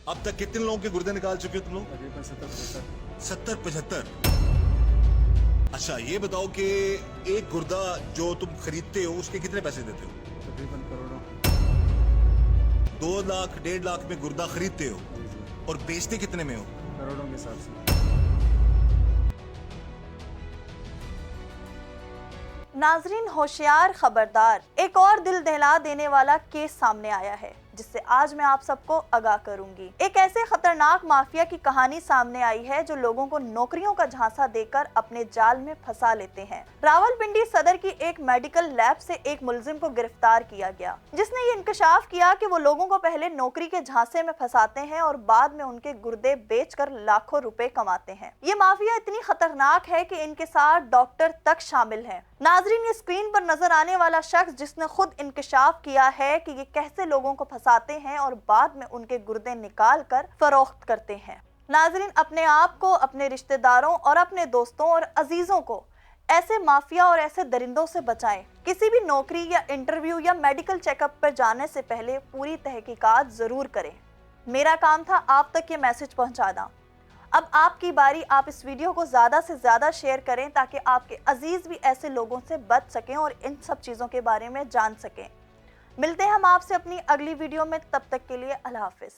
अब तक कितने लोगों के गुर्दे निकाल चुके हो तुम लोग? तकरीबन 70-75। 70-75। अच्छा ये बताओ कि एक गुर्दा जो तुम खरीदते हो उसके कितने पैसे देते हो? तकरीबन करोड़ों। 2 लाख 1.5 लाख में गुर्दा खरीदते हो जी जी, और बेचते कितने में हो? करोड़ों के हिसाब से। नाजरीन होशियार खबरदार, एक और दिल दहला देने वाला केस सामने आया है जिससे आज मैं आप सबको आगाह करूंगी। एक ऐसे खतरनाक माफिया की कहानी सामने आई है जो लोगों को नौकरियों का झांसा देकर अपने जाल में फंसा लेते हैं। रावलपिंडी सदर की एक मेडिकल लैब से एक मुलजिम को गिरफ्तार किया गया जिसने ये इंकशाफ किया कि वो लोगों को पहले नौकरी के झांसे में फंसाते हैं और बाद में उनके गुर्दे बेचकर लाखों रुपए कमाते हैं। ये माफिया इतनी खतरनाक है कि इनके साथ डॉक्टर तक शामिल हैं। नाजरीन, ये स्क्रीन पर नजर आने वाला शख्स जिसने खुद इंकशाफ किया है कि ये कैसे लोगों को फंसाते हैं और बाद में उनके गुर्दे निकाल कर फरोख्त करते हैं। नाजरीन, अपने आप को, अपने रिश्तेदारों और अपने दोस्तों और अजीजों को ऐसे माफिया और ऐसे दरिंदों से बचाएं। किसी भी नौकरी या इंटरव्यू या मेडिकल चेकअप पर जाने से पहले पूरी तहकीकात जरूर करें। मेरा काम था आप तक ये मैसेज पहुंचाना। अब आपकी बारी, आप इस वीडियो को ज़्यादा से ज़्यादा शेयर करें ताकि आपके अजीज़ भी ऐसे लोगों से बच सकें और इन सब चीज़ों के बारे में जान सकें। मिलते हैं हम आपसे अपनी अगली वीडियो में, तब तक के लिए अल्लाह हाफिज़।